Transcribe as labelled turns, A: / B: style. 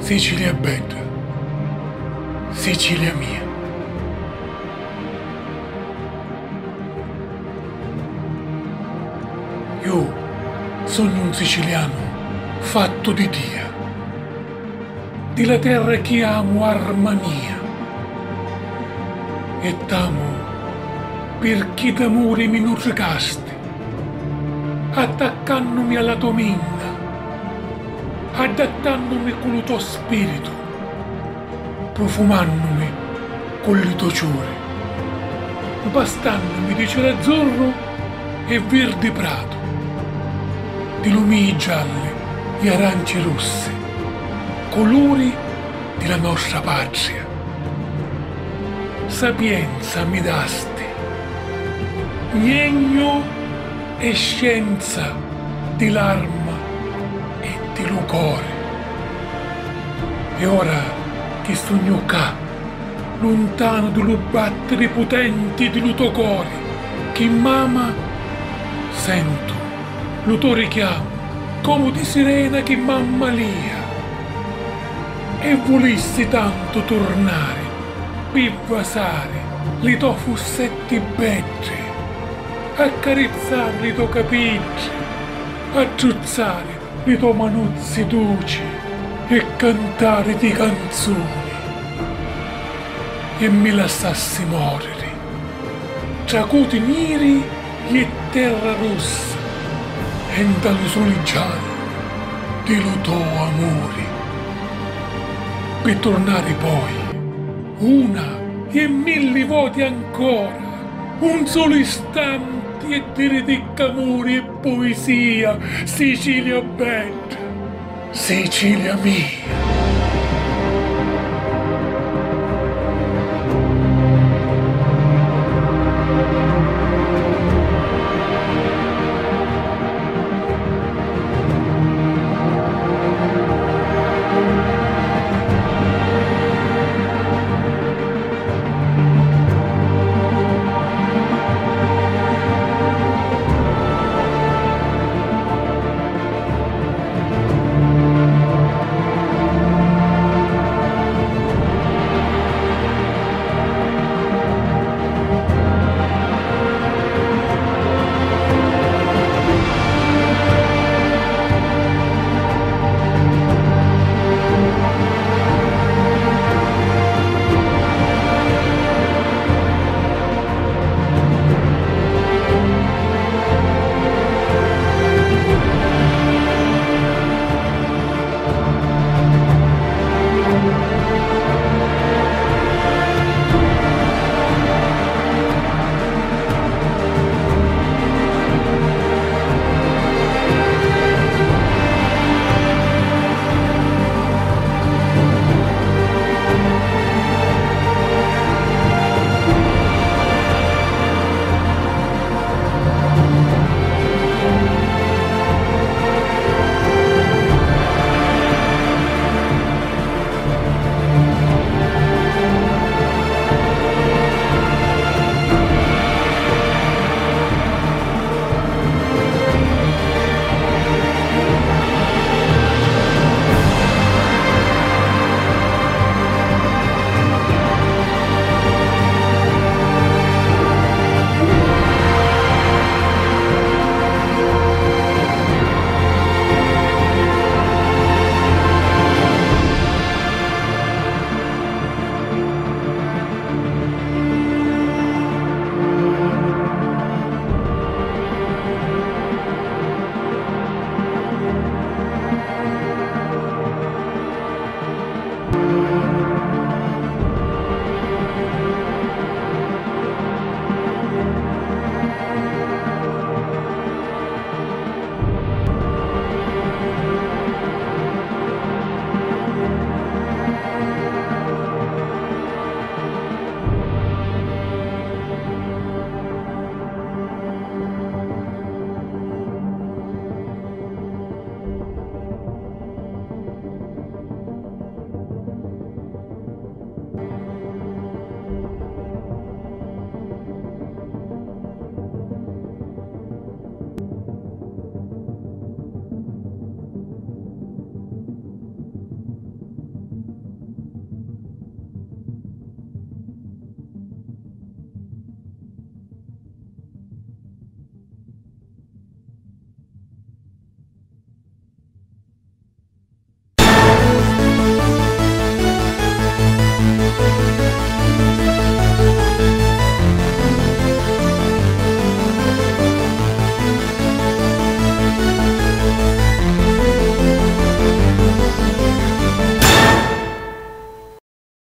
A: Sicilia bella, Sicilia mia. Io sono un siciliano fatto di Dio, di la terra che amo arma mia, e t'amo per chi d'amore mi nutricasti, attaccandomi alla tua minna, adattandomi con il tuo spirito, profumandomi con le tue ciure, bastandomi di cielo azzurro e verde prato, di lumi gialle e arance rosse, colori della nostra patria. Sapienza mi dasti, ingegno e scienza di l'arma e di lucore. E ora che sogno qua, lontano dallo battere potenti del tuo cuore, che mamma sento lo tuo richiamo come di sirena che m'ammalia, e volessi tanto tornare per vasare le tue fussetti begge, accarezzare i tuoi capelli, acciuzzare le tue manuzze dolci e cantare di canzoni, e mi lasciassi morire tra coti neri e terra rossa, e dalle sole gialle dello tuo amore, per tornare poi una e mille volte ancora, un solo istante, e dire di amore e poesia, Sicilia bella, Sicilia mia.